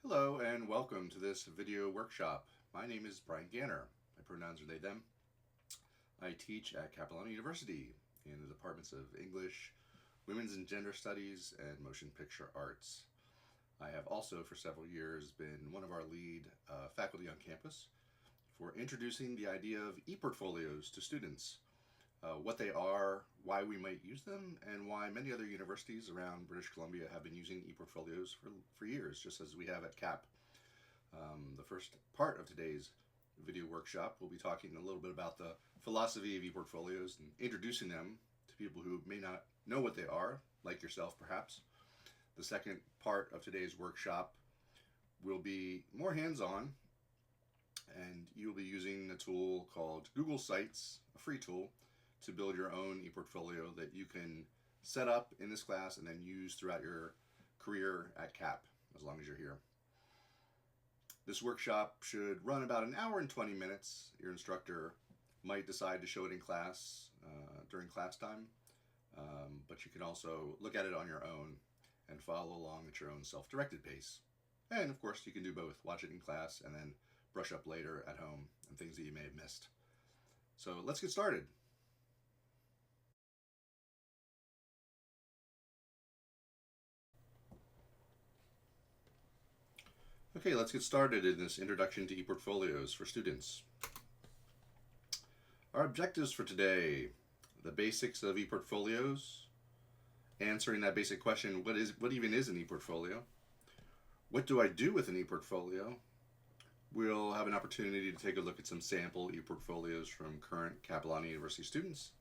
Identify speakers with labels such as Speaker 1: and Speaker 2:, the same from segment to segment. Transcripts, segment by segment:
Speaker 1: Hello and welcome to this video workshop. My name is Brian Ganner. My pronouns are they, them. I teach at Capilano University in the departments of English, Women's and Gender Studies, and Motion Picture Arts. I have also for several years been one of our lead faculty on campus for introducing the idea of ePortfolios to students. What they are, why we might use them, and why many other universities around British Columbia have been using ePortfolios for years, just as we have at CAP. The first part of today's video workshop, we'll be talking a little bit about the philosophy of ePortfolios and introducing them to people who may not know what they are, like yourself perhaps. The second part of today's workshop will be more hands-on, and you'll be using a tool called Google Sites, a free tool, to build your own ePortfolio that you can set up in this class and then use throughout your career at CAP, as long as you're here. This workshop should run about an hour and 20 minutes. Your instructor might decide to show it in class during class time, but you can also look at it on your own and follow along at your own self-directed pace. And of course, you can do both, watch it in class and then brush up later at home on things that you may have missed. So let's get started. Okay, let's get started in this introduction to ePortfolios for students. Our objectives for today: the basics of ePortfolios, answering that basic question, what even is an ePortfolio? What do I do with an ePortfolio? We'll have an opportunity to take a look at some sample ePortfolios from current Capilano University students,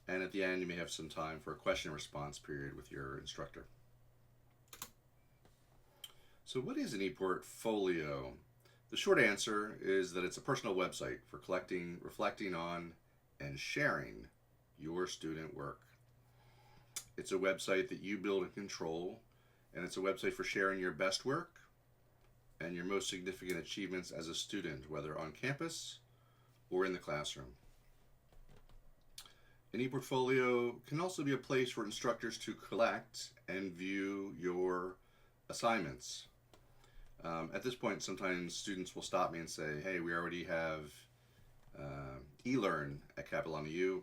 Speaker 1: and at the end you may have some time for a question and response period with your instructor. So what is an ePortfolio? The short answer is that it's a personal website for collecting, reflecting on, and sharing your student work. It's a website that you build and control, and it's a website for sharing your best work and your most significant achievements as a student, whether on campus or in the classroom. An ePortfolio can also be a place for instructors to collect and view your assignments. At this point, sometimes students will stop me and say, hey, we already have eLearn at Capilano U.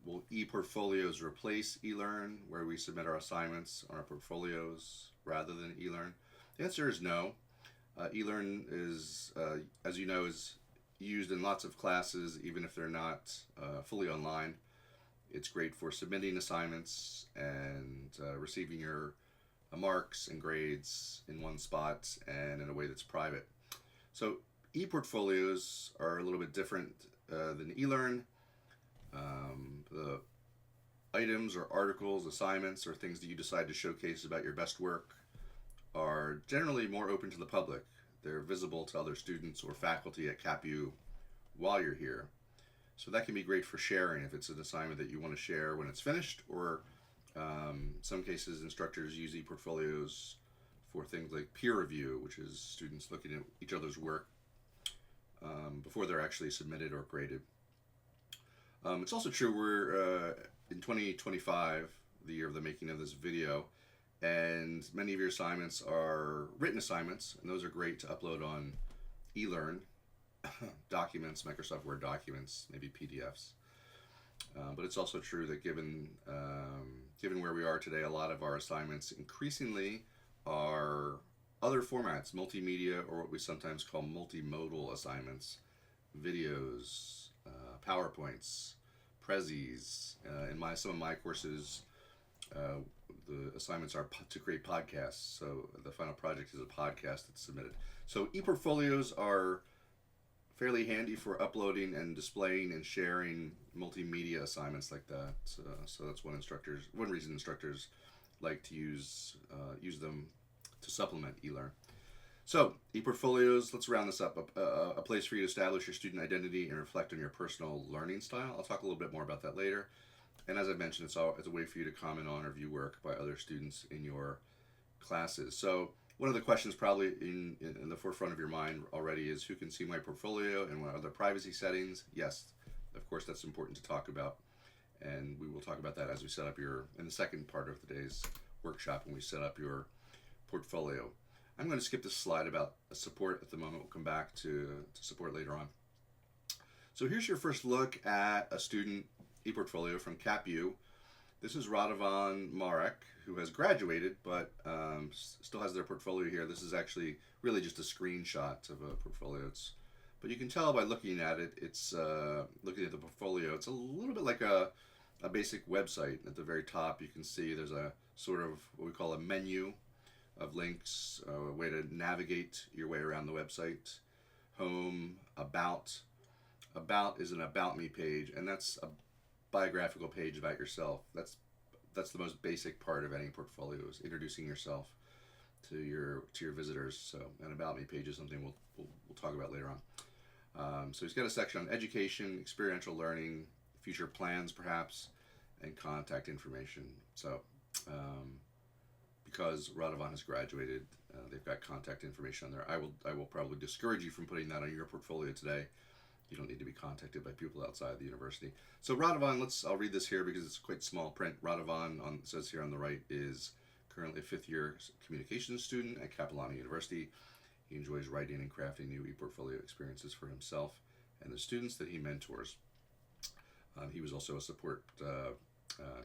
Speaker 1: Will ePortfolios replace eLearn, where we submit our assignments on our portfolios rather than eLearn? The answer is no. eLearn is, as you know, is used in lots of classes, even if they're not fully online. It's great for submitting assignments and receiving your marks and grades in one spot and in a way that's private. So ePortfolios are a little bit different than eLearn. The items or articles, assignments, or things that you decide to showcase about your best work are generally more open to the public. They're visible to other students or faculty at CapU while you're here. So that can be great for sharing if it's an assignment that you want to share when it's finished, or some cases instructors use ePortfolios for things like peer review, which is students looking at each other's work before they're actually submitted or graded. It's also true we're in 2025, the year of the making of this video, and many of your assignments are written assignments, and those are great to upload on eLearn documents, Microsoft Word documents, maybe PDFs. But it's also true that given where we are today, a lot of our assignments increasingly are other formats, multimedia, or what we sometimes call multimodal assignments, videos, PowerPoints, Prezis. In some of my courses, the assignments are to create podcasts, so the final project is a podcast that's submitted. So ePortfolios are fairly handy for uploading and displaying and sharing multimedia assignments like that. So that's one reason instructors like to use them to supplement eLearn. So ePortfolios, let's round this up. A place for you to establish your student identity and reflect on your personal learning style. I'll talk a little bit more about that later. And as I mentioned, it's a way for you to comment on or view work by other students in your classes. So one of the questions probably in the forefront of your mind already is, who can see my portfolio and what are the privacy settings? Yes, of course, that's important to talk about. And we will talk about that as we set up in the second part of today's workshop, when we set up your portfolio. I'm going to skip this slide about support at the moment. We'll come back to support later on. So here's your first look at a student ePortfolio from CapU. This is Radovan Marek, who has graduated, but still has their portfolio here. This is actually really just a screenshot of a portfolio. But you can tell by looking at it, it's looking at the portfolio, it's a little bit like a basic website. At the very top, you can see there's a sort of what we call a menu of links, a way to navigate your way around the website. Home, about. About is an About Me page, and that's a biographical page about yourself. That's the most basic part of any portfolio, is introducing yourself to your visitors. So an About Me page is something we'll talk about later on. So he's got a section on education, experiential learning, future plans perhaps, and contact information. So because Radovan has graduated, they've got contact information on there. I will probably discourage you from putting that on your portfolio today. You don't need to be contacted by people outside the university. So Radovan, I'll read this here because it's quite small print. Radovan, it says here on the right, is currently a fifth-year communications student at Capilano University. He enjoys writing and crafting new ePortfolio experiences for himself and the students that he mentors. He was also a support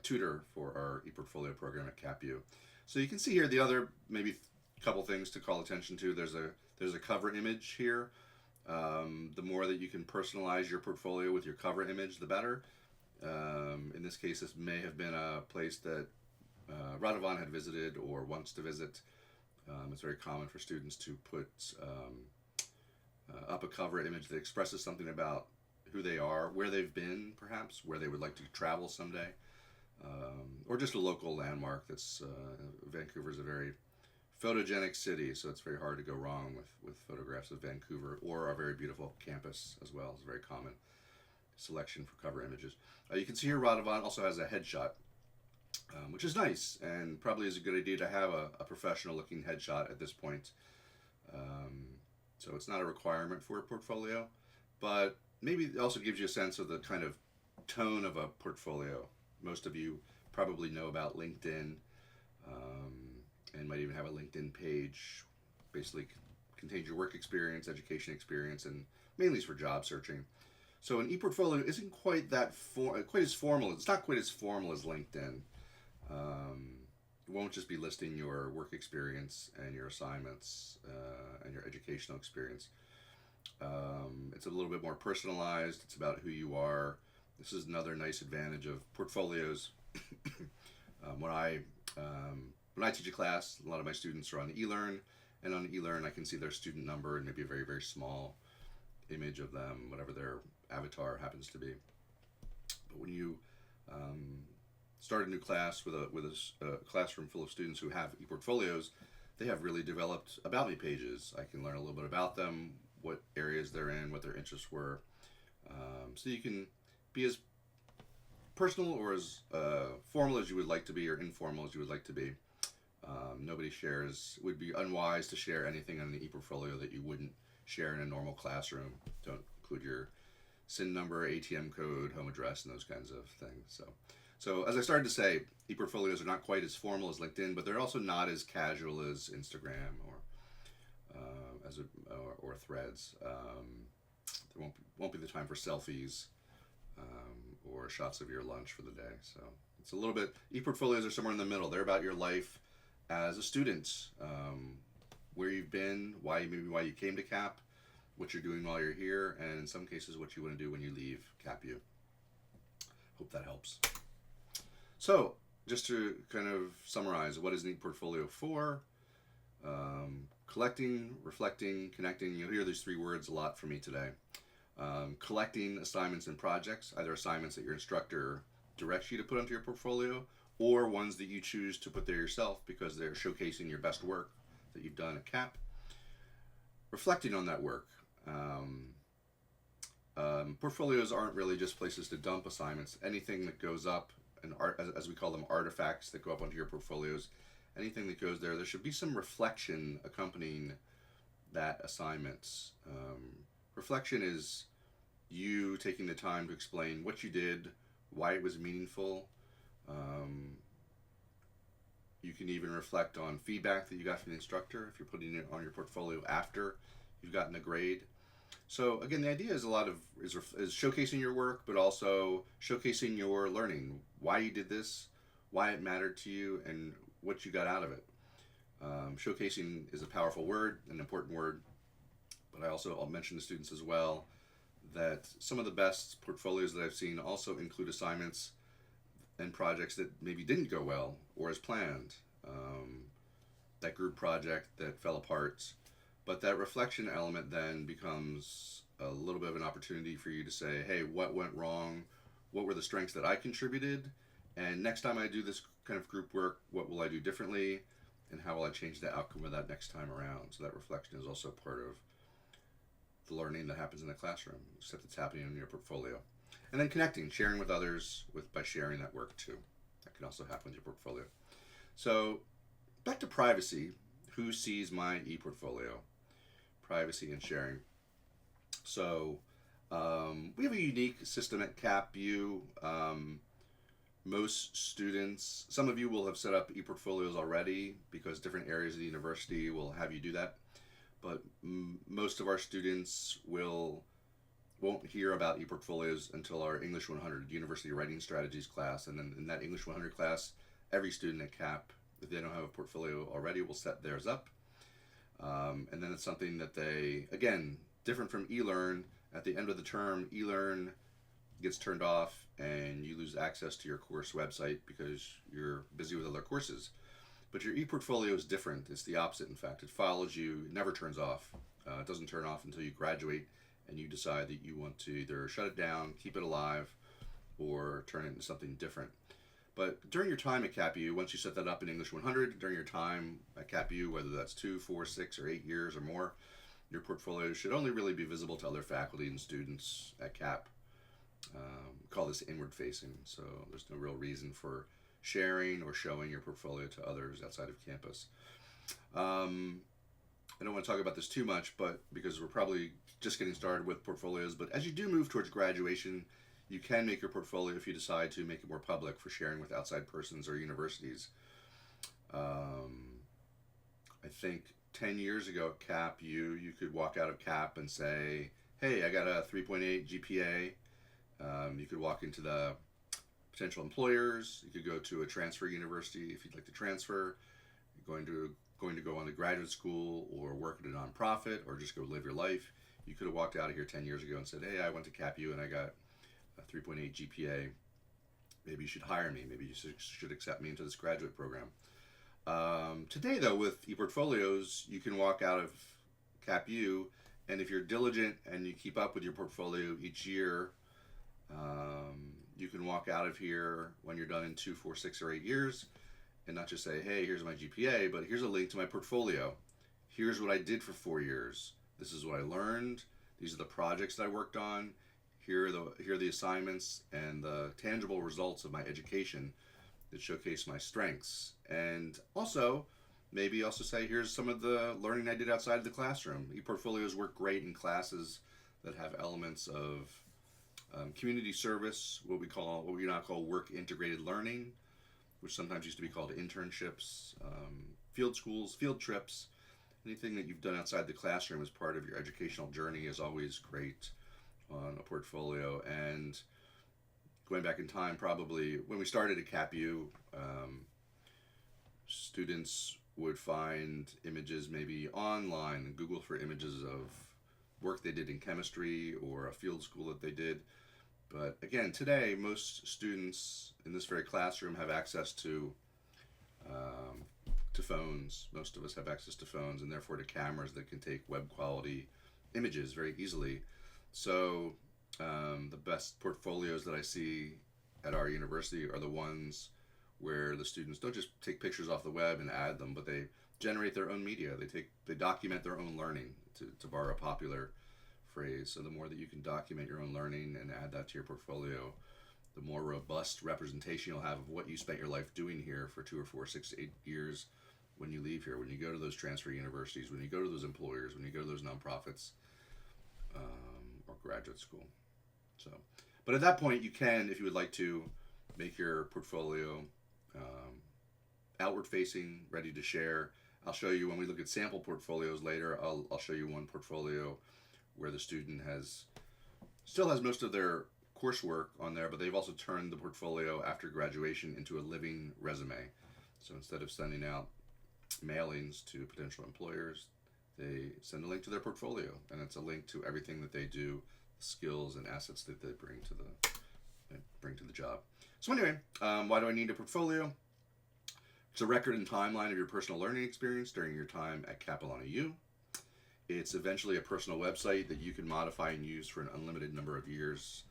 Speaker 1: tutor for our ePortfolio program at CapU. So you can see here the other maybe couple things to call attention to. There's a cover image here. The more that you can personalize your portfolio with your cover image, the better. In this case, this may have been a place that Radovan had visited or wants to visit. It's very common for students to put up a cover image that expresses something about who they are, where they've been, perhaps, where they would like to travel someday, or just a local landmark. Vancouver is a very photogenic city, so it's very hard to go wrong with photographs of Vancouver, or our very beautiful campus as well. It's a very common selection for cover images. You can see here Radovan also has a headshot, which is nice, and probably is a good idea to have a professional looking headshot at this point. So it's not a requirement for a portfolio, but maybe it also gives you a sense of the kind of tone of a portfolio. Most of you probably know about LinkedIn, and might even have a LinkedIn page. Basically contains your work experience, education experience, and mainly is for job searching. So an ePortfolio isn't quite quite as formal. It's not quite as formal as LinkedIn. It won't just be listing your work experience and your assignments and your educational experience. It's a little bit more personalized. It's about who you are. This is another nice advantage of portfolios. When I teach a class, a lot of my students are on eLearn, and on eLearn I can see their student number and maybe a very, very small image of them, whatever their avatar happens to be. But when you start a new class with a classroom full of students who have ePortfolios, they have really developed About Me pages. I can learn a little bit about them, what areas they're in, what their interests were. So you can be as personal or as formal as you would like to be, or informal as you would like to be. Nobody shares. It would be unwise to share anything on the ePortfolio that you wouldn't share in a normal classroom. Don't include your SIN number, ATM code, home address, and those kinds of things. So as I started to say, ePortfolios are not quite as formal as LinkedIn, but they're also not as casual as Instagram or Threads. There won't be the time for selfies or shots of your lunch for the day. So it's a little bit. ePortfolios are somewhere in the middle. They're about your life as a student, where you've been, maybe why you came to Cap, what you're doing while you're here, and in some cases what you want to do when you leave CapU. Hope that helps. So just to kind of summarize, what is an ePortfolio for? Collecting, reflecting, connecting. You'll hear these three words a lot from me today. Collecting assignments and projects, either assignments that your instructor directs you to put onto your portfolio, or ones that you choose to put there yourself because they're showcasing your best work that you've done at CAP. Reflecting on that work. Portfolios aren't really just places to dump assignments. Anything that goes up, and as we call them, artifacts that go up onto your portfolios, anything that goes there should be some reflection accompanying that assignment. Reflection is you taking the time to explain what you did, why it was meaningful, You can even reflect on feedback that you got from the instructor if you're putting it on your portfolio after you've gotten a grade. So again, the idea is a lot of is showcasing your work, but also showcasing your learning, why you did this, why it mattered to you, and what you got out of it. Showcasing is a powerful word, an important word, but I'll mention to students as well that some of the best portfolios that I've seen also include assignments and projects that maybe didn't go well or as planned. That group project that fell apart. But that reflection element then becomes a little bit of an opportunity for you to say, hey, what went wrong? What were the strengths that I contributed? And next time I do this kind of group work, what will I do differently? And how will I change the outcome of that next time around? So that reflection is also part of the learning that happens in the classroom, except it's happening in your portfolio. And then connecting, sharing with others by sharing that work too. That can also happen with your portfolio. So back to privacy. Who sees my ePortfolio? Privacy and sharing. So we have a unique system at CapU. Most students, some of you will have set up ePortfolios already because different areas of the university will have you do that. But most of our students won't hear about ePortfolios until our English 100 University Writing Strategies class. And then in that English 100 class, every student at CAP, if they don't have a portfolio already, will set theirs up. And then it's something that they, again, different from eLearn, at the end of the term, eLearn gets turned off and you lose access to your course website because you're busy with other courses. But your ePortfolio is different. It's the opposite, in fact. It follows you, it never turns off. It doesn't turn off until you graduate and you decide that you want to either shut it down, keep it alive, or turn it into something different. But during your time at CapU, once you set that up in English 100, during your time at CapU, whether that's 2, 4, 6, or 8 years or more, your portfolio should only really be visible to other faculty and students at CAP. We call this inward facing, so there's no real reason for sharing or showing your portfolio to others outside of campus. I don't want to talk about this too much, but because we're probably just getting started with portfolios, but as you do move towards graduation, you can make your portfolio if you decide to make it more public for sharing with outside persons or universities. I think 10 years ago at CAP, you could walk out of CAP and say, hey, I got a 3.8 GPA. You could walk into the potential employers. You could go to a transfer university if you'd like to transfer. You're going to go on to graduate school or work at a nonprofit or just go live your life. You could have walked out of here 10 years ago and said, hey, I went to CapU and I got a 3.8 GPA. Maybe you should hire me. Maybe you should accept me into this graduate program. Today, though, with ePortfolios, you can walk out of CapU, and if you're diligent and you keep up with your portfolio each year, you can walk out of here when you're done in 2, 4, 6, or 8 years and not just say, hey, here's my GPA, but here's a link to my portfolio. Here's what I did for 4 years. This is what I learned. These are the projects that I worked on. Here are the assignments and the tangible results of my education that showcase my strengths. And also, maybe also say, here's some of the learning I did outside of the classroom. ePortfolios work great in classes that have elements of community service, what we now call work integrated learning, which sometimes used to be called internships, field schools, field trips. Anything that you've done outside the classroom as part of your educational journey is always great on a portfolio. And going back in time, probably when we started at CapU, students would find images maybe online and Google for images of work they did in chemistry or a field school that they did. But again, today, most students in this very classroom have access to phones. Most of us have access to phones and therefore to cameras that can take web quality images very easily. So the best portfolios that I see at our university are the ones where the students don't just take pictures off the web and add them, but they generate their own media. They document their own learning, to borrow a popular phrase. So the more that you can document your own learning and add that to your portfolio, the more robust representation you'll have of what you spent your life doing here for 2 or 4, 6, 8 years when you leave here, when you go to those transfer universities, when you go to those employers, when you go to those nonprofits, or graduate school. So, but at that point, you can, if you would like to, make your portfolio outward facing, ready to share. I'll show you when we look at sample portfolios later. I'll show you one portfolio where the student still has most of their coursework on there, but they've also turned the portfolio after graduation into a living resume. So instead of sending out mailings to potential employers, they send a link to their portfolio, and it's a link to everything that they do, the skills and assets that they bring to the job. So anyway, why do I need a portfolio? It's a record and timeline of your personal learning experience during your time at Capilano U. It's eventually a personal website that you can modify and use for an unlimited number of years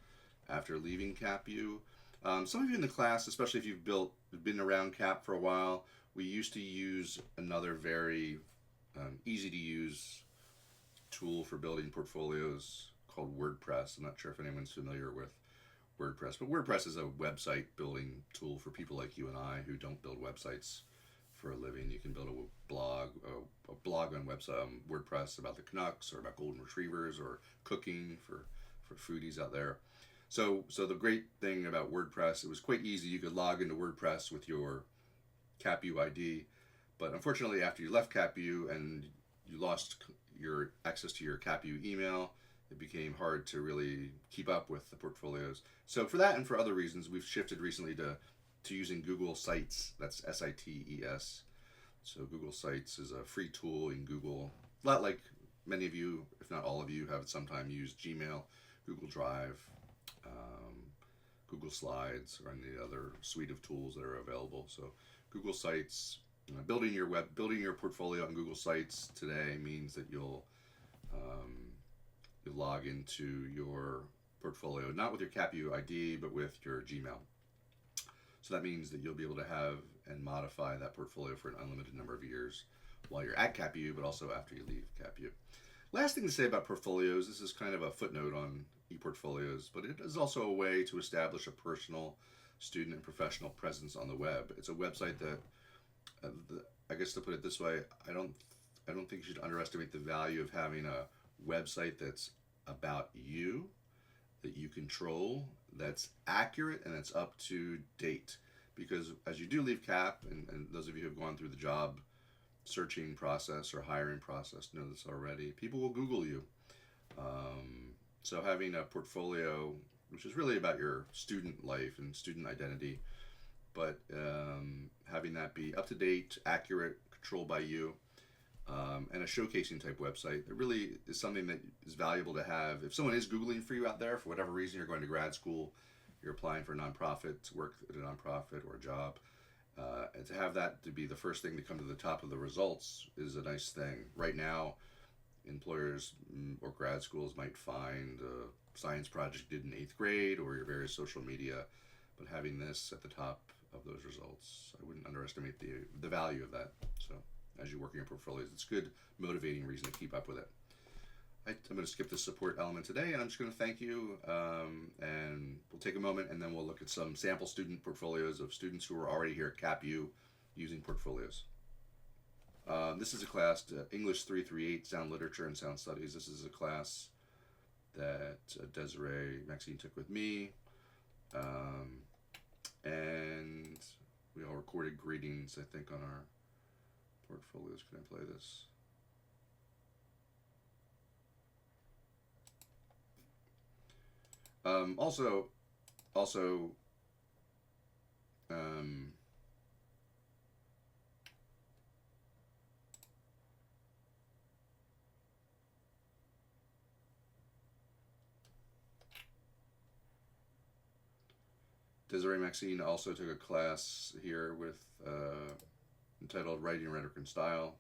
Speaker 1: after leaving CapU. Some of you in the class, especially if you've been around CAP for a while, we used to use another very easy to use tool for building portfolios called WordPress. I'm not sure if anyone's familiar with WordPress, but WordPress is a website building tool for people like you and I who don't build websites for a living. You can build a blog on WordPress about the Canucks or about golden retrievers or cooking for foodies out there. So the great thing about WordPress, it was quite easy. You could log into WordPress with your CapU ID, but unfortunately after you left CapU and you lost your access to your CapU email, it became hard to really keep up with the portfolios. So for that and for other reasons, we've shifted recently to using Google Sites. That's SITES. So Google Sites is a free tool in Google. A lot like many of you, if not all of you, have at some time used Gmail, Google Drive, Google Slides, or any other suite of tools that are available. So Google Sites, building your portfolio on Google Sites today means that you'll log into your portfolio not with your CapU ID but with your Gmail. So that means that you'll be able to have and modify that portfolio for an unlimited number of years while you're at CapU, but also after you leave CapU. Last thing to say about portfolios, this is kind of a footnote on ePortfolios, but it is also a way to establish a personal student and professional presence on the web. It's a website that, I guess to put it this way, I don't think you should underestimate the value of having a website that's about you, that you control, that's accurate, and that's up to date. Because as you do leave CAP, and those of you who have gone through the job searching process or hiring process know this already, people will Google you. So having a portfolio, which is really about your student life and student identity, but having that be up to date, accurate, controlled by you, and a showcasing type website, it really is something that is valuable to have. If someone is Googling for you out there, for whatever reason, you're going to grad school, you're applying for a nonprofit, to work at a nonprofit or a job, and to have that to be the first thing to come to the top of the results is a nice thing. Right now, employers or grad schools might find a science project did in 8th grade or your various social media, but having this at the top of those results, I wouldn't underestimate the value of that. So as you work in your portfolios, it's a good motivating reason to keep up with it. I'm going to skip the support element today, and I'm just going to thank you, and we'll take a moment, and then we'll look at some sample student portfolios of students who are already here at CapU using portfolios. This is a class, English 338, Sound Literature and Sound Studies. This is a class that Desiree Maxine took with me, and we all recorded greetings, I think, on our portfolios. Can I play this? Also, Desiree Maxine also took a class here with entitled Writing, Rhetoric, and Style.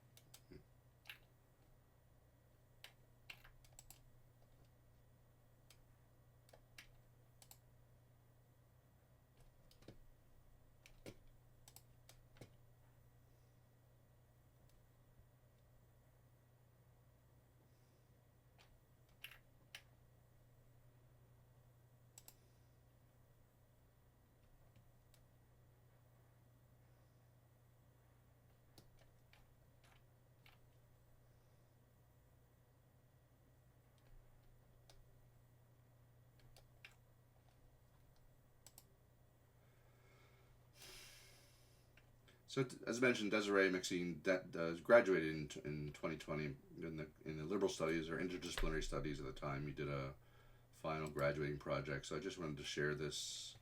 Speaker 1: So as I mentioned, Desiree Maxine graduated in 2020 in the liberal studies or interdisciplinary studies at the time. You did a final graduating project. So I just wanted to share this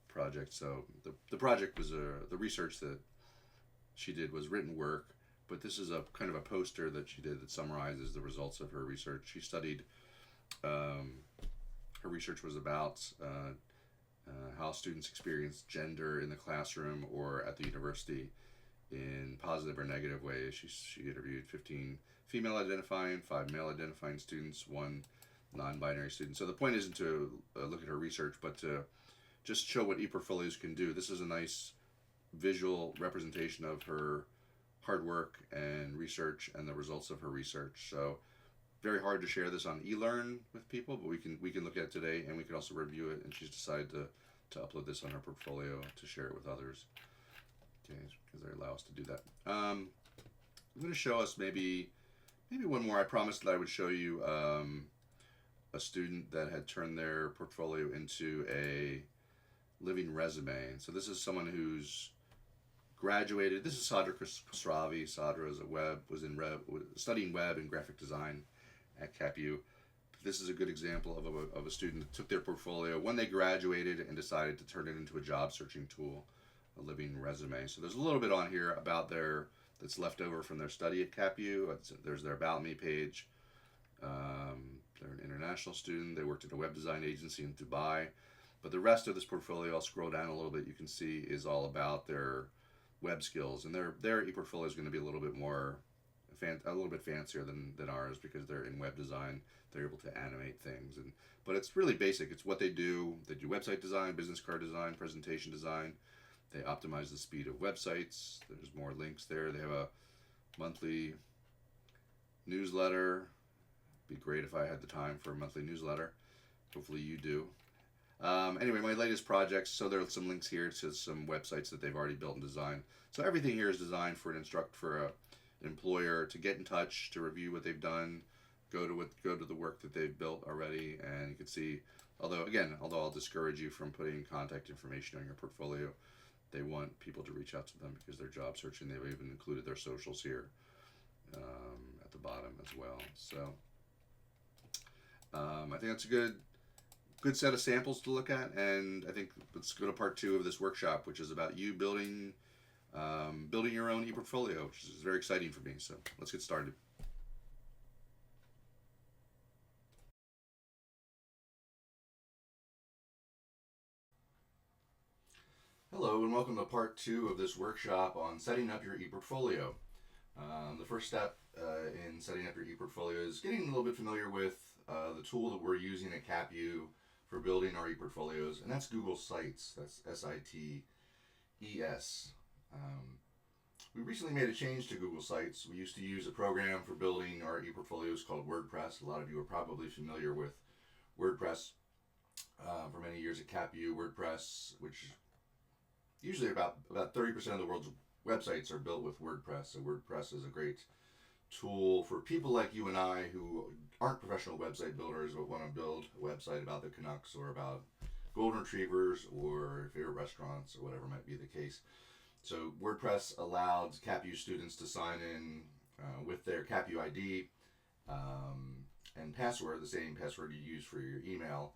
Speaker 1: project. So the project was the research that she did was written work, but this is a kind of a poster that she did that summarizes the results of her research. She studied, um, her research was about how students experience gender in the classroom or at the university in positive or negative ways. She interviewed 15 female identifying, 5 male identifying students, 1 non binary student. So the point isn't to look at her research, but to just show what ePortfolios can do. This is a nice visual representation of her hard work and research and the results of her research. So very hard to share this on eLearn with people, but we can look at it today and we can also review it. And she's decided to upload this on her portfolio to share it with others. Okay, because they allow us to do that. I'm going to show us maybe one more. I promised that I would show you a student that had turned their portfolio into a living resume. So this is someone who's graduated. This is Sadra Khosravi. Sadra is studying web and graphic design at CapU. This is a good example of a student that took their portfolio when they graduated and decided to turn it into a job searching tool, a living resume. So there's a little bit on here about that's left over from their study at CapU. There's their About Me page. They're an international student. They worked at a web design agency in Dubai. But the rest of this portfolio, I'll scroll down a little bit, you can see is all about their web skills. And their ePortfolio is going to be a little bit fancier than ours because they're in web design. They're able to animate things. But it's really basic. It's what they do. They do website design, business card design, presentation design. They optimize the speed of websites. There's more links there. They have a monthly newsletter. It'd be great if I had the time for a monthly newsletter. Hopefully you do. Anyway, my latest projects. So there are some links here to some websites that they've already built and designed. So everything here is designed for an employer to get in touch, to review what they've done, go to the work that they've built already, and you can see. Although I'll discourage you from putting contact information on your portfolio, they want people to reach out to them because they're job searching. They've even included their socials here at the bottom as well. So I think that's a good set of samples to look at, and I think let's go to part 2 of this workshop, which is about you building your own ePortfolio, which is very exciting for me. So let's get started. Hello, and welcome to part 2 of this workshop on setting up your ePortfolio. The first step in setting up your ePortfolio is getting a little bit familiar with the tool that we're using at CapU for building our ePortfolios, and that's Google Sites. That's SITES. We recently made a change to Google Sites. We used to use a program for building our ePortfolios called WordPress. A lot of you are probably familiar with WordPress. For many years at CapU, WordPress, which usually about 30% of the world's websites are built with WordPress. So WordPress is a great tool for people like you and I who aren't professional website builders but want to build a website about the Canucks or about golden retrievers or favorite restaurants or whatever might be the case. So WordPress allowed CapU students to sign in with their CapU ID and password, the same password you use for your email,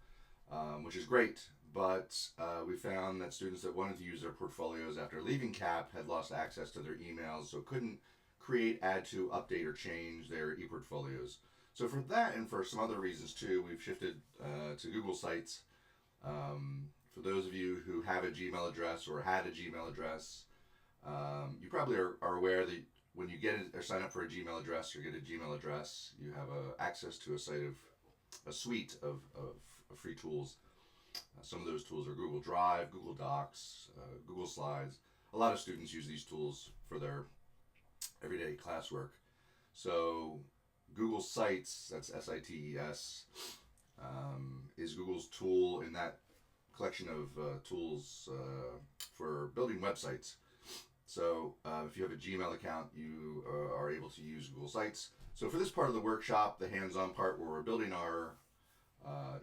Speaker 1: which is great. But we found that students that wanted to use their portfolios after leaving CAP had lost access to their emails, so couldn't create, add to, update, or change their ePortfolios. So for that and for some other reasons too, we've shifted to Google Sites. For those of you who have a Gmail address or had a Gmail address, you probably are aware that when you get or sign up for a Gmail address or get a Gmail address, you have access to a suite of free tools. Some of those tools are Google Drive, Google Docs, Google Slides. A lot of students use these tools for their everyday classwork. So Google Sites, that's SITES, is Google's tool in that collection of tools for building websites. So if you have a Gmail account, you are able to use Google Sites. So for this part of the workshop, the hands-on part where we're building our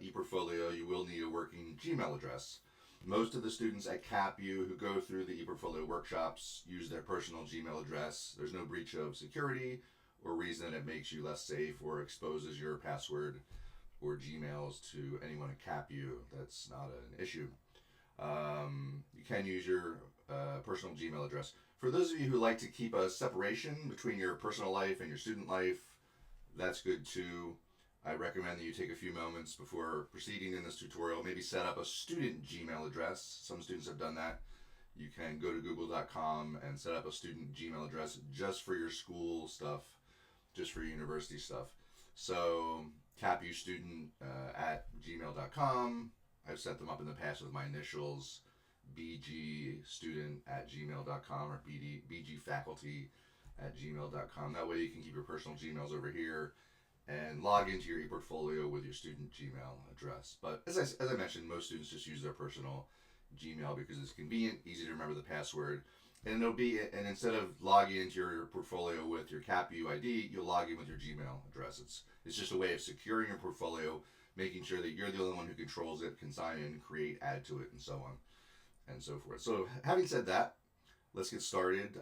Speaker 1: ePortfolio, you will need a working Gmail address. Most of the students at CapU who go through the ePortfolio workshops use their personal Gmail address. There's no breach of security or reason it makes you less safe or exposes your password or Gmails to anyone at CapU. That's not an issue. You can use your personal Gmail address. For those of you who like to keep a separation between your personal life and your student life, that's good too. I recommend that you take a few moments before proceeding in this tutorial. Maybe set up a student Gmail address. Some students have done that. You can go to google.com and set up a student Gmail address just for your school stuff, just for your university stuff. So capustudent at gmail.com. I've set them up in the past with my initials, bgstudent at gmail.com or bgfaculty at gmail.com. That way you can keep your personal Gmails over here and log into your ePortfolio with your student Gmail address. But as I mentioned, most students just use their personal Gmail because it's convenient, easy to remember the password, and instead of logging into your portfolio with your CapU ID, you'll log in with your Gmail address. It's just a way of securing your portfolio, making sure that you're the only one who controls it, can sign in, create, add to it, and so on and so forth. So having said that, let's get started.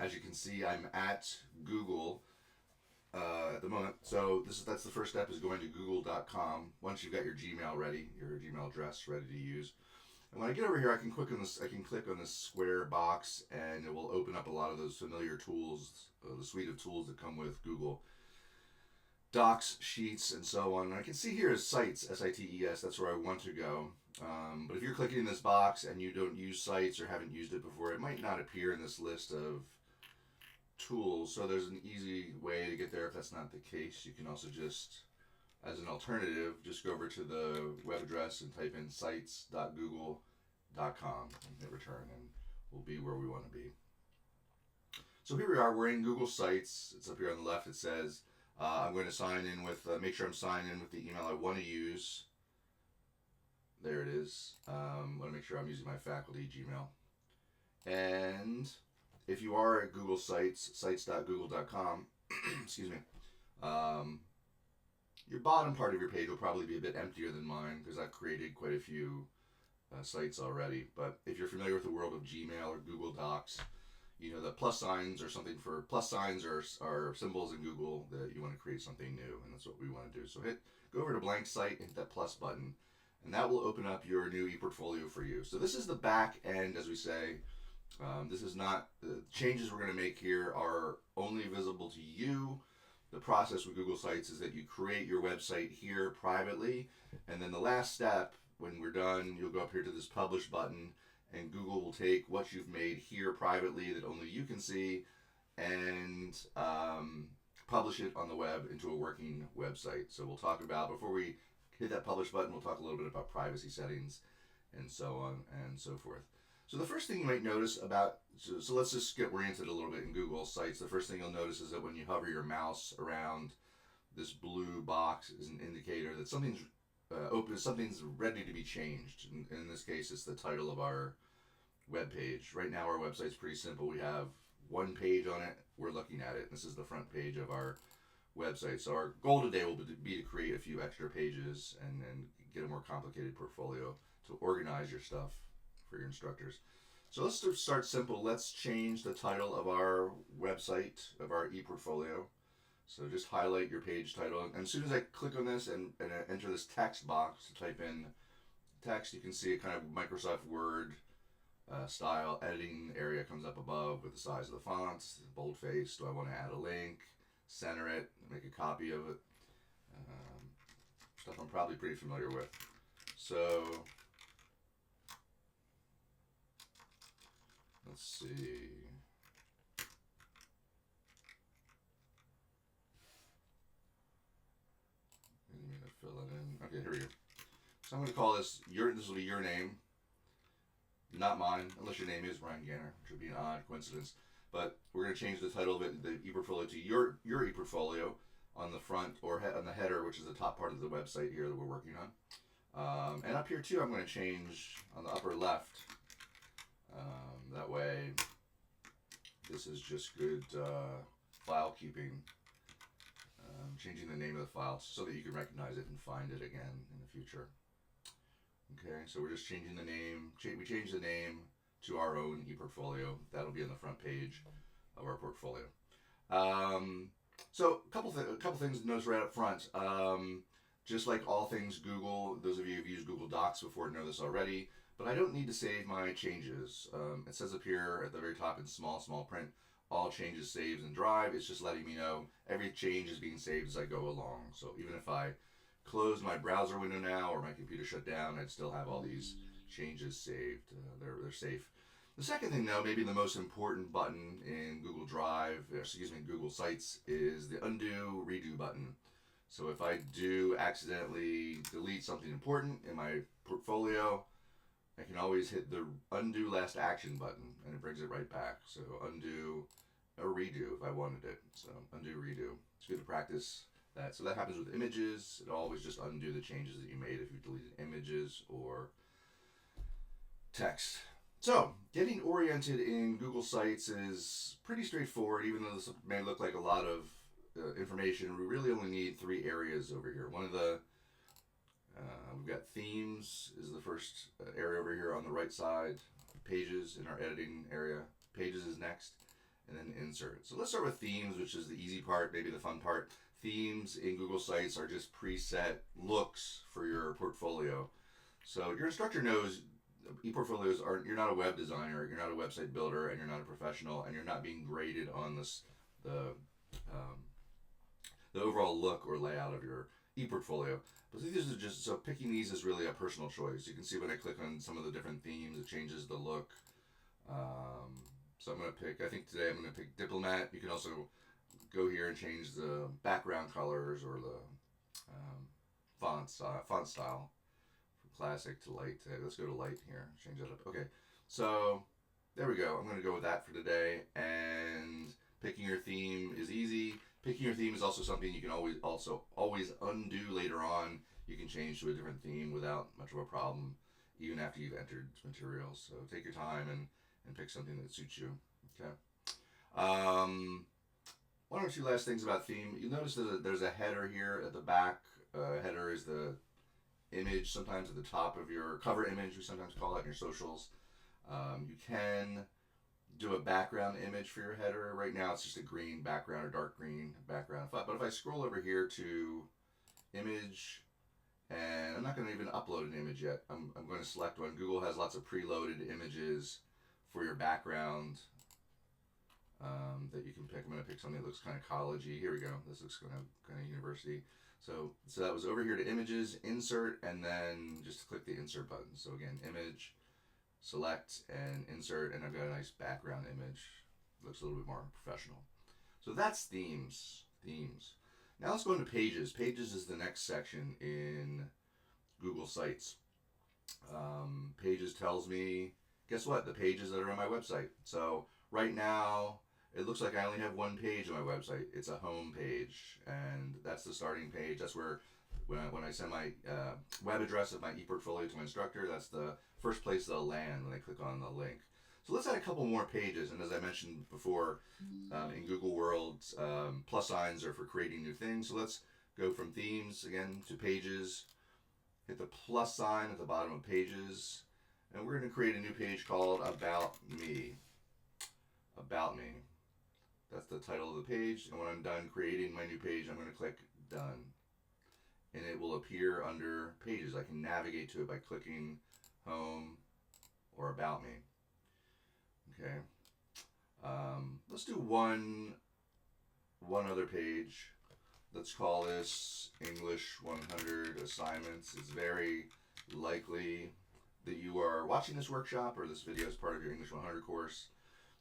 Speaker 1: As you can see, I'm at Google at the moment. So that's the first step, is going to google.com. Once you've got your Gmail ready, your Gmail address ready to use. And when I get over here, I can click on this square box, and it will open up a lot of those familiar tools, the suite of tools that come with Google Docs, Sheets, and so on. And I can see here is Sites, S-I-T-E-S. That's where I want to go. But if you're clicking in this box and you don't use Sites or haven't used it before, it might not appear in this list of tools. So there's an easy way to get there if that's not the case. You can also just, as an alternative, just go over to the web address and type in sites.google.com and hit return, and we'll be where we want to be. So here we are. We're in Google Sites. It's up here on the left. It says I'm going to sign in with, make sure I'm signed in with the email I want to use. There it is. I want to make sure I'm using my faculty Gmail. And if you are at Google Sites, sites.google.com, excuse me, your bottom part of your page will probably be a bit emptier than mine because I've created quite a few sites already. But if you're familiar with the world of Gmail or Google Docs, you know that plus signs are symbols in Google that you want to create something new, and that's what we want to do. So go over to blank site and hit that plus button, and that will open up your new ePortfolio for you. So this is the back end, as we say. This is not, the changes we're going to make here are only visible to you. The process with Google Sites is that you create your website here privately, and then the last step, when we're done, you'll go up here to this publish button, and Google will take what you've made here privately that only you can see and publish it on the web into a working website. So we'll talk about, before we hit that publish button, we'll talk a little bit about privacy settings and so on and so forth. So the first thing you might notice about, so let's just get oriented a little bit in Google Sites. The first thing you'll notice is that when you hover your mouse around this blue box is an indicator that something's open, something's ready to be changed. In this case, it's the title of our web page. Right now, our website's pretty simple. We have one page on it. We're looking at it. This is the front page of our website. So our goal today will be to create a few extra pages and get a more complicated portfolio to organize your stuff for your instructors. So let's start simple. Let's change the title of our website, of our ePortfolio. So just highlight your page title, and as soon as I click on this and enter this text box to type in text, you can see a kind of Microsoft Word style editing area comes up above with the size of the font, boldface. Do I want to add a link, center it, make a copy of it? Stuff I'm probably pretty familiar with. So let's see. I'm going to fill it in. Okay, here we go. So I'm going to call this this will be your name, not mine, unless your name is Brian Ganner, which would be an odd coincidence. But we're going to change the title of it, the ePortfolio, to your ePortfolio on the front, or on the header, which is the top part of the website here that we're working on. And up here too, I'm going to change on the upper left. That way, this is just good file keeping. Changing the name of the file so that you can recognize it and find it again in the future. Okay, so we're just changing the name. We change the name to our own ePortfolio. That'll be on the front page of our portfolio. Um, so a couple things to notice right up front. Just like all things Google, those of you who've used Google Docs before know this already, but I don't need to save my changes. It says up here at the very top in small print, all changes saved in Drive. It's just letting me know every change is being saved as I go along. So even if I close my browser window now or my computer shut down, I'd still have all these changes saved. They're safe. The second thing, though, maybe the most important button in Google Drive, Google Sites, is the undo redo button. So if I do accidentally delete something important in my portfolio, I can always hit the undo last action button and it brings it right back. So undo or redo if I wanted it. So undo, redo. It's good to practice that. So that happens with images. It'll always just undo the changes that you made if you deleted images or text. So, getting oriented in Google Sites is pretty straightforward, even though this may look like a lot of information. We really only need three areas over here. We've got themes is the first area over here on the right side. Pages in our editing area. Pages is next. And then insert. So let's start with themes, which is the easy part, maybe the fun part. Themes in Google Sites are just preset looks for your portfolio. So your instructor knows ePortfolios are, you're not a web designer, you're not a website builder, and you're not a professional, and you're not being graded on the overall look or layout of your ePortfolio. But these are just, so picking these is really a personal choice. You can see when I click on some of the different themes, it changes the look. So I'm going to pick, I think today I'm going to pick Diplomat. You can also go here and change the background colors or the font style. Classic to light. Let's go to light here. Change that up. Okay, so there we go. I'm going to go with that for today. And picking your theme is easy. Picking your theme is also something you can always undo later on. You can change to a different theme without much of a problem, even after you've entered materials. So take your time and pick something that suits you. Okay. One or two last things about theme. You'll notice there's a header here at the back. Header is the image, sometimes at the top of your cover image, we sometimes call it in your socials. You can do a background image for your header. Right now it's just a green background or dark green background. But if I scroll over here to image, and I'm not going to even upload an image yet. I'm going to select one. Google has lots of preloaded images for your background that you can pick. I'm going to pick something that looks kind of collegey. Here we go. This looks kind of university. So that was over here to images, insert, and then just click the insert button. So again, image, select, and insert, and I've got a nice background image. Looks a little bit more professional. So that's themes. Now let's go into pages. Pages is the next section in Google Sites. Pages tells me, guess what? The pages that are on my website. So right now, it looks like I only have one page on my website. It's a home page, and that's the starting page. That's where, when I send my web address of my ePortfolio to my instructor, that's the first place they'll land when they click on the link. So let's add a couple more pages, and as I mentioned before, in Google World, plus signs are for creating new things. So let's go from themes again to pages, hit the plus sign at the bottom of pages, and we're going to create a new page called About Me. About Me. That's the title of the page, and when I'm done creating my new page, I'm going to click Done. And it will appear under Pages. I can navigate to it by clicking Home or About Me. Okay. Let's do one other page. Let's call this English 100 Assignments. It's very likely that you are watching this workshop or this video as part of your English 100 course.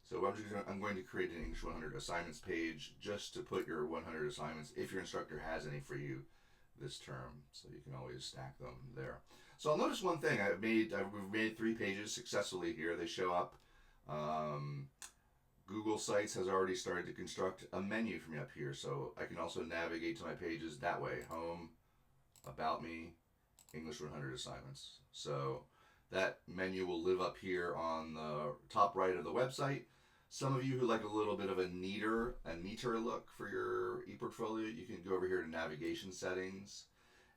Speaker 1: So I'm going to create an English 100 assignments page just to put your 100 assignments, if your instructor has any for you this term. So you can always stack them there. So I'll notice one thing. We've made 3 pages successfully here. They show up. Google Sites has already started to construct a menu for me up here. So I can also navigate to my pages that way. Home, About Me, English 100 assignments. So that menu will live up here on the top right of the website. Some of you who like a little bit of a neater look for your ePortfolio, you can go over here to navigation settings,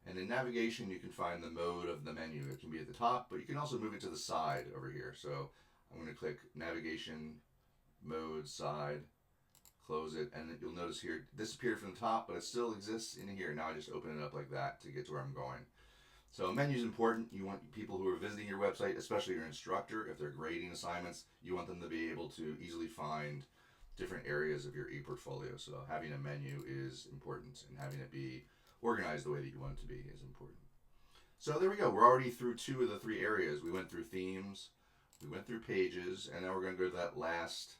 Speaker 1: And in navigation, you can find the mode of the menu. It can be at the top, but you can also move it to the side over here. So I'm going to click navigation, mode, side, close it, and you'll notice here it disappeared from the top, but it still exists in here. Now I just open it up like that to get to where I'm going. So a menu is important. You want people who are visiting your website, especially your instructor, if they're grading assignments, you want them to be able to easily find different areas of your ePortfolio. So having a menu is important, and having it be organized the way that you want it to be is important. So there we go. We're already through 2 of the 3 areas. We went through themes, we went through pages, and now we're going to go to that last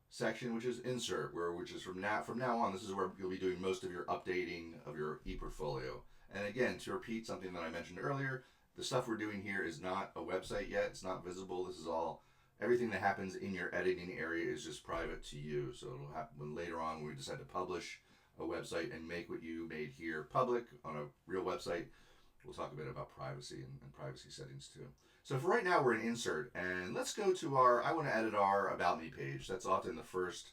Speaker 1: section, which is insert, which is from now on, this is where you'll be doing most of your updating of your ePortfolio. And again, to repeat something that I mentioned earlier, the stuff we're doing here is not a website yet. It's not visible. This is all, everything that happens in your editing area is just private to you. So it'll happen when later on when we decide to publish a website and make what you made here public on a real website. We'll talk a bit about privacy and privacy settings too. So for right now, we're in insert, and let's go to I want to edit our About Me page. That's often the first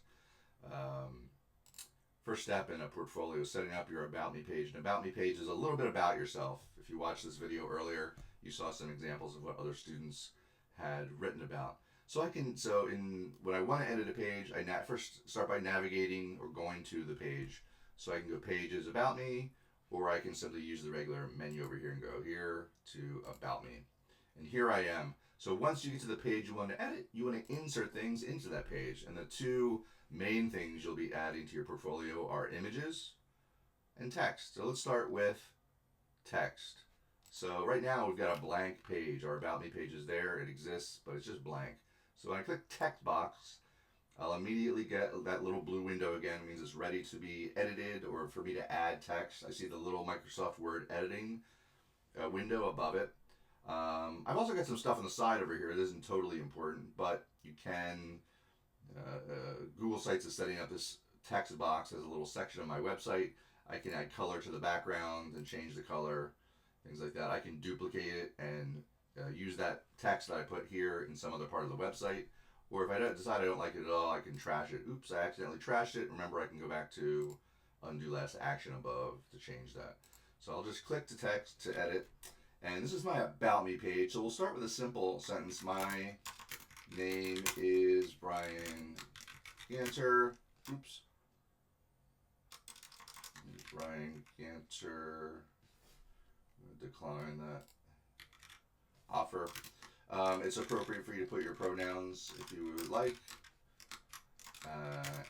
Speaker 1: step in a portfolio, setting up your About Me page. An About Me page is a little bit about yourself. If you watched this video earlier, you saw some examples of what other students had written about. When I want to edit a page, I first start by navigating or going to the page. So I can go Pages, About Me, or I can simply use the regular menu over here and go here to About Me. And here I am. So once you get to the page you want to edit, you want to insert things into that page. And the 2 main things you'll be adding to your portfolio are images and text. So let's start with text. So right now we've got a blank page. Our About Me page is there. It exists, but it's just blank. So when I click text box, I'll immediately get that little blue window again. It means it's ready to be edited or for me to add text. I see the little Microsoft Word editing window above it. I've also got some stuff on the side over here. It isn't totally important, but you can, Google Sites is setting up this text box as a little section of my website. I can add color to the background and change the color, things like that. I can duplicate it and use that text that I put here in some other part of the website. Or if I decide I don't like it at all, I can trash it. Oops, I accidentally trashed it. Remember, I can go back to undo last action above to change that. So I'll just click to text to edit. And this is my About Me page. So we'll start with a simple sentence. My name is Brian Ganter. Oops. Brian Ganter. Decline that offer. It's appropriate for you to put your pronouns if you would like.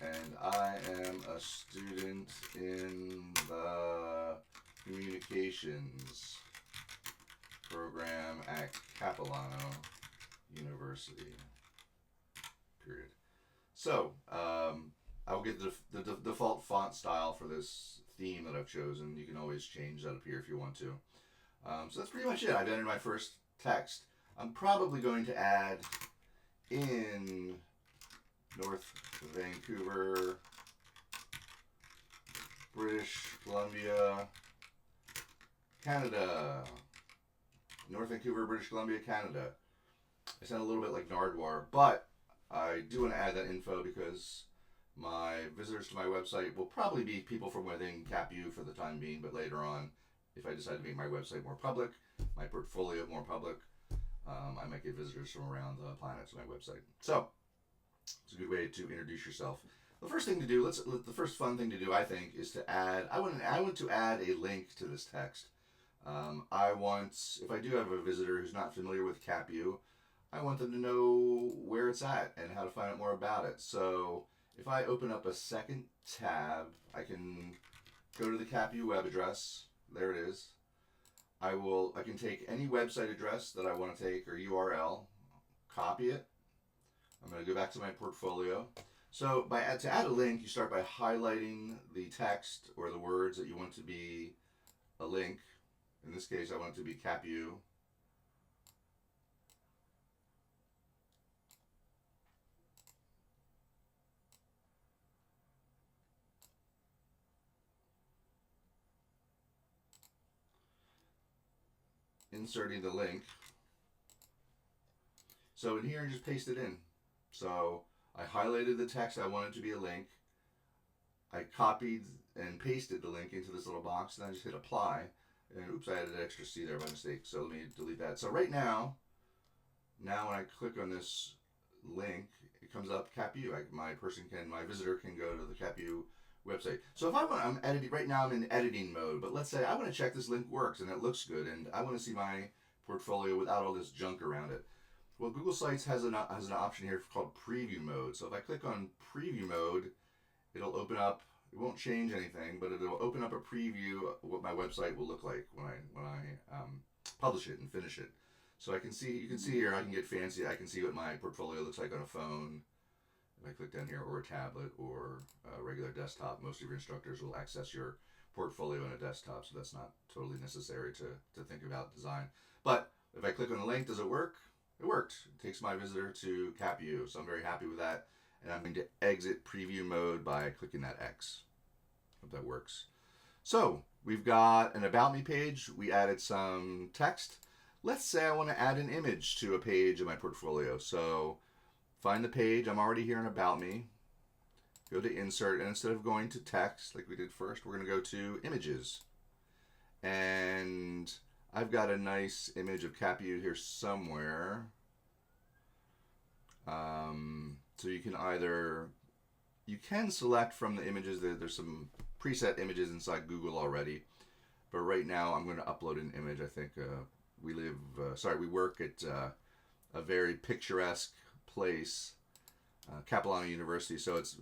Speaker 1: And I am a student in the communications program at Capilano University. Period. So I will get the default font style for this theme that I've chosen. You can always change that up here if you want to. So that's pretty much it. I've entered my first text. I'm probably going to add in North Vancouver, British Columbia, Canada. North Vancouver, British Columbia, Canada. I sound a little bit like Nardwar, but I do want to add that info because my visitors to my website will probably be people from within CapU for the time being, but later on, if I decide to make my website more public, my portfolio more public, I might get visitors from around the planet to my website. So it's a good way to introduce yourself. The first thing to do, the first fun thing to do, I think, is to add. I want to add a link to this text. If I do have a visitor who's not familiar with CapU, I want them to know where it's at and how to find out more about it. So if I open up a second tab, I can go to the CapU web address. There it is. I can take any website address that I want to take or URL, copy it. I'm going to go back to my portfolio. So to add a link, you start by highlighting the text or the words that you want to be a link. In this case, I want it to be CapU. Inserting the link. So in here, just paste it in. So I highlighted the text I wanted to be a link. I copied and pasted the link into this little box, and I just hit apply. And oops, I added an extra C there by mistake. So let me delete that. So right now when I click on this link, it comes up CapU. My visitor can go to the CapU website. So if I'm editing right now, I'm in editing mode. But let's say I want to check this link works and it looks good, and I want to see my portfolio without all this junk around it. Well, Google Sites has an option here called Preview Mode. So if I click on Preview Mode, it'll open up. It won't change anything, but it'll open up a preview of what my website will look like when I publish it and finish it. So you can see here, I can get fancy. I can see what my portfolio looks like on a phone. If I click down here, or a tablet, or a regular desktop. Most of your instructors will access your portfolio on a desktop, so that's not totally necessary to think about design. But if I click on the link, does it work? It worked. It takes my visitor to CapU, so I'm very happy with that. And I'm going to exit preview mode by clicking that X. Hope that works. So we've got an About Me page. We added some text. Let's say I want to add an image to a page in my portfolio. So find the page. I'm already here in About Me. Go to Insert, and instead of going to text like we did first, we're going to go to Images. And I've got a nice image of CapU here somewhere. So you can select from the images. There's some preset images inside Google already. But right now I'm going to upload an image. I think we work at a very picturesque place, Capilano University, so it's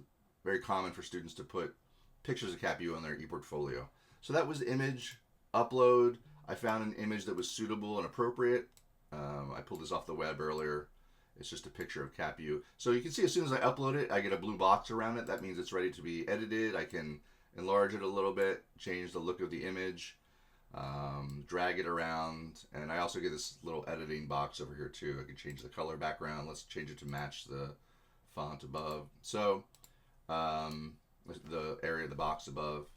Speaker 1: very common for students to put pictures of CapU on their ePortfolio. So that was the image, upload. I found an image that was suitable and appropriate. I pulled this off the web earlier. It's just a picture of CapU. So you can see as soon as I upload it, I get a blue box around it. That means it's ready to be edited. I can enlarge it a little bit, change the look of the image, drag it around, and I also get this little editing box over here too. I can change the color background. Let's change it to match the font above. So the area of the box above.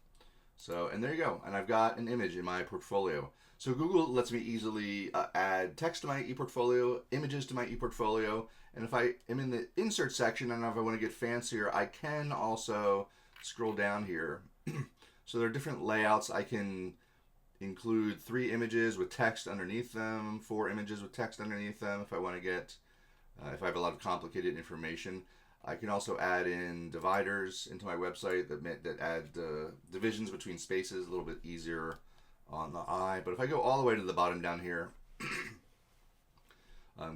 Speaker 1: So, and there you go. And I've got an image in my portfolio. So Google lets me easily add text to my ePortfolio, images to my ePortfolio, and if I am in the insert section and if I want to get fancier, I can also scroll down here. So there are different layouts. I can include 3 images with text underneath them, 4 images with text underneath them if I want to get, if I have a lot of complicated information. I can also add in dividers into my website that add divisions between spaces, a little bit easier on the eye. But if I go all the way to the bottom down here,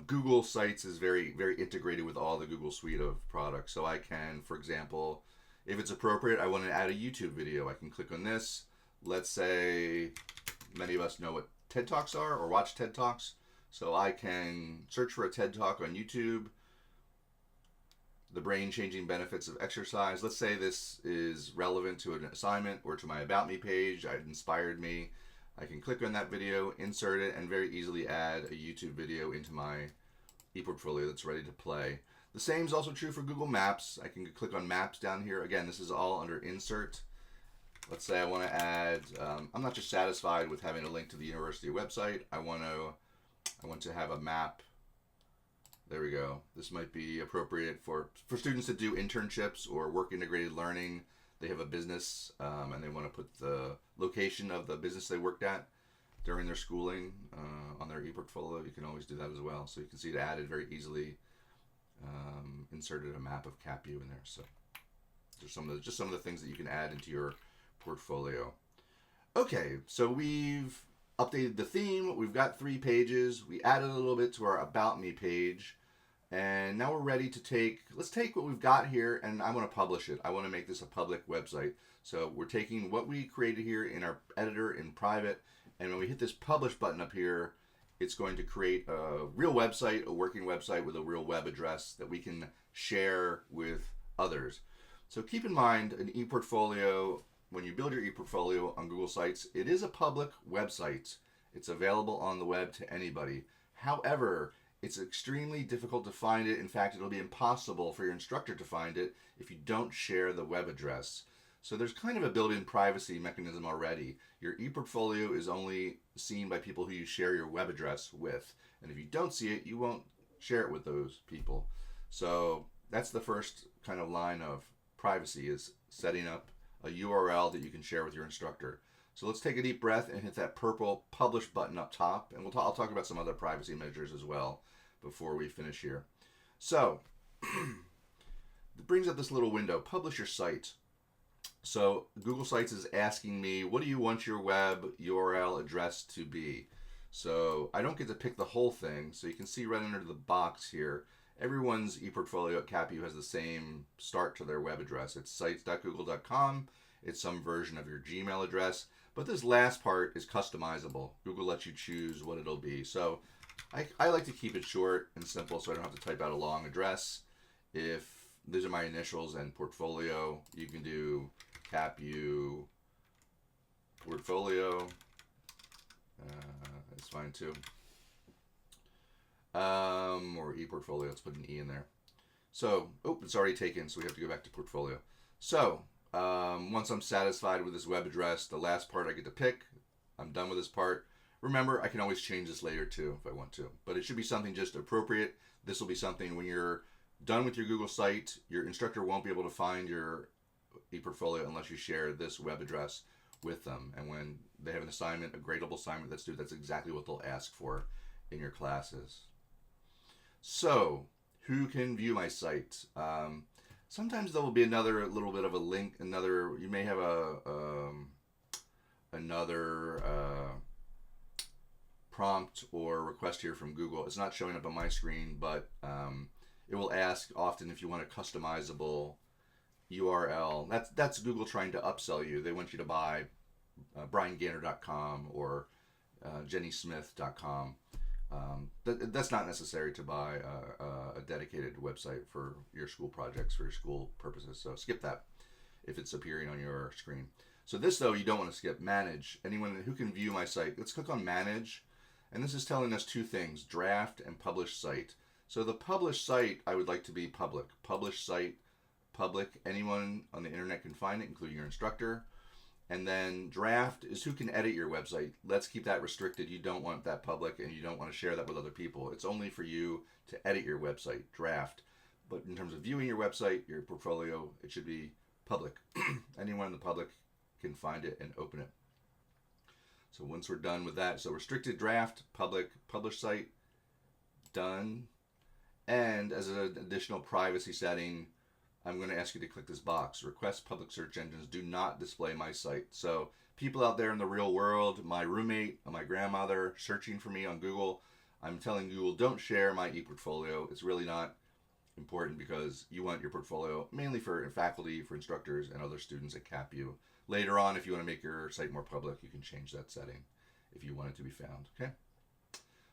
Speaker 1: Google Sites is very, very integrated with all the Google suite of products. So I can, for example, if it's appropriate, I want to add a YouTube video. I can click on this. Let's say many of us know what TED Talks are or watch TED Talks. So I can search for a TED Talk on YouTube, the brain-changing benefits of exercise. Let's say this is relevant to an assignment or to my About Me page. It inspired me. I can click on that video, insert it, and very easily add a YouTube video into my ePortfolio that's ready to play. The same is also true for Google Maps. I can click on Maps down here. Again, this is all under Insert. Let's say I want to add, I'm not just satisfied with having a link to the university website. I want to have a map. There we go. This might be appropriate for students that do internships or work integrated learning. They have a business and they want to put the location of the business they worked at during their schooling on their ePortfolio. You can always do that as well. So you can see it added very easily. Inserted a map of CapU in there. So there's just some of the things that you can add into your portfolio. Okay, so we've updated the theme. We've got 3 pages. We added a little bit to our About Me page. And now we're ready to let's take what we've got here and I want to publish it. I want to make this a public website. So we're taking what we created here in our editor in private, and when we hit this publish button up here, it's going to create a real website, a working website with a real web address that we can share with others. So keep in mind, an ePortfolio, when you build your ePortfolio on Google Sites, it is a public website. It's available on the web to anybody. However, it's extremely difficult to find it. In fact, it'll be impossible for your instructor to find it if you don't share the web address. So there's kind of a built-in privacy mechanism already. Your ePortfolio is only seen by people who you share your web address with. And if you don't see it, you won't share it with those people. So that's the first kind of line of privacy, is setting up a URL that you can share with your instructor. So let's take a deep breath and hit that purple publish button up top, and I'll talk about some other privacy measures as well before we finish here. So it brings up this little window, publish your site. So Google Sites is asking me, what do you want your web URL address to be? So I don't get to pick the whole thing. So you can see right under the box here, everyone's ePortfolio at CapU has the same start to their web address. It's sites.google.com. It's some version of your Gmail address. But this last part is customizable. Google lets you choose what it'll be. So I like to keep it short and simple so I don't have to type out a long address. If these are my initials and portfolio, you can do CapU portfolio. That's fine too. Or ePortfolio. Let's put an E in there. So, it's already taken, so we have to go back to portfolio. So, once I'm satisfied with this web address, the last part I get to pick, I'm done with this part. Remember, I can always change this later too if I want to, but it should be something just appropriate. This will be something when you're done with your Google site, your instructor won't be able to find your ePortfolio unless you share this web address with them. And when they have an assignment, a gradable assignment that's due, that's exactly what they'll ask for in your classes. So, who can view my site? Sometimes there will be another little bit of a link. You may have another prompt or request here from Google. It's not showing up on my screen, but it will ask often if you want a customizable URL. That's Google trying to upsell you. They want you to buy briangaynor.com or jennysmith.com. That's not necessary to buy a dedicated website for your school projects, for your school purposes. So skip that if it's appearing on your screen. So this, though, you don't want to skip. Manage. Anyone who can view my site. Let's click on Manage. And this is telling us two things, draft and publish site. So the published site, I would like to be public. Published site, public. Anyone on the internet can find it, including your instructor. And then draft is who can edit your website. Let's keep that restricted. You don't want that public, and you don't want to share that with other people. It's only for you to edit your website, draft. But in terms of viewing your website, your portfolio, it should be public. Anyone in the public can find it and open it. So once we're done with that, so restricted draft, public, published site, done. And as an additional privacy setting, I'm going to ask you to click this box. Request public search engines do not display my site. So people out there in the real world, my roommate, my grandmother, searching for me on Google, I'm telling Google, don't share my ePortfolio. It's really not important because you want your portfolio mainly for faculty, for instructors, and other students at CapU. Later on, if you want to make your site more public, you can change that setting if you want it to be found. Okay.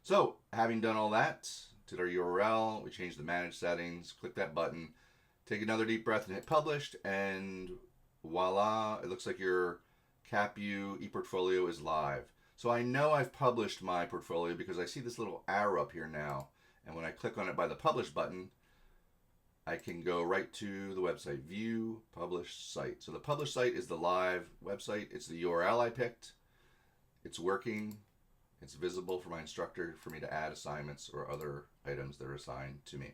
Speaker 1: So having done all that, did our URL, we changed the manage settings, click that button, take another deep breath and hit published, and voila, it looks like your CapU ePortfolio is live. So I know I've published my portfolio because I see this little arrow up here now, and when I click on it by the publish button, I can go right to the website, view published site. So the published site is the live website. It's the URL I picked. It's working. It's visible for my instructor for me to add assignments or other items that are assigned to me.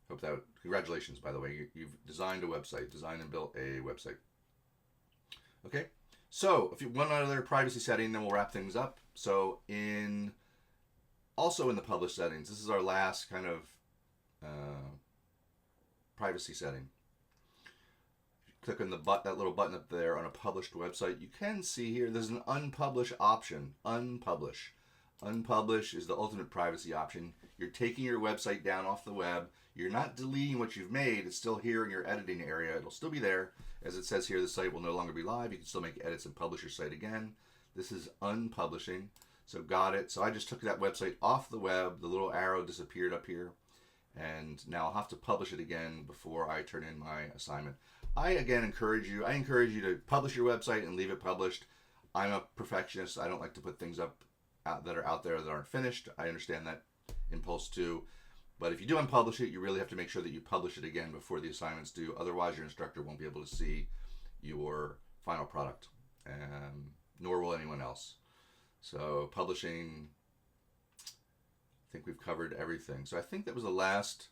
Speaker 1: Hope that, congratulations, by the way. You've designed a website, designed and built a website. Okay, so if you one other privacy setting, then we'll wrap things up. So also in the published settings, this is our last kind of privacy setting. Click on that little button up there on a published website. You can see here there's an unpublish option. Unpublish. Unpublish is the ultimate privacy option. You're taking your website down off the web. You're not deleting what you've made. It's still here in your editing area. It'll still be there. As it says here, the site will no longer be live. You can still make edits and publish your site again. This is unpublishing. So got it. So I just took that website off the web. The little arrow disappeared up here. And now I'll have to publish it again before I turn in my assignment. I encourage you to publish your website and leave it published. I'm a perfectionist. I don't like to put things up that are out there that aren't finished. I understand that impulse too. But if you do unpublish it, you really have to make sure that you publish it again before the assignment's due. Otherwise, your instructor won't be able to see your final product, nor will anyone else. So publishing, I think we've covered everything. So I think that was the last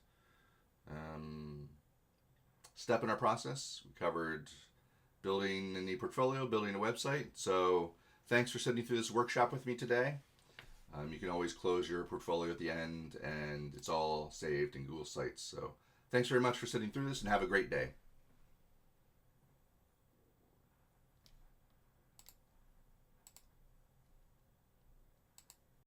Speaker 1: step in our process. We covered building an ePortfolio, building a website. So thanks for sitting through this workshop with me today. You can always close your portfolio at the end, and it's all saved in Google Sites. So thanks very much for sitting through this, and have a great day.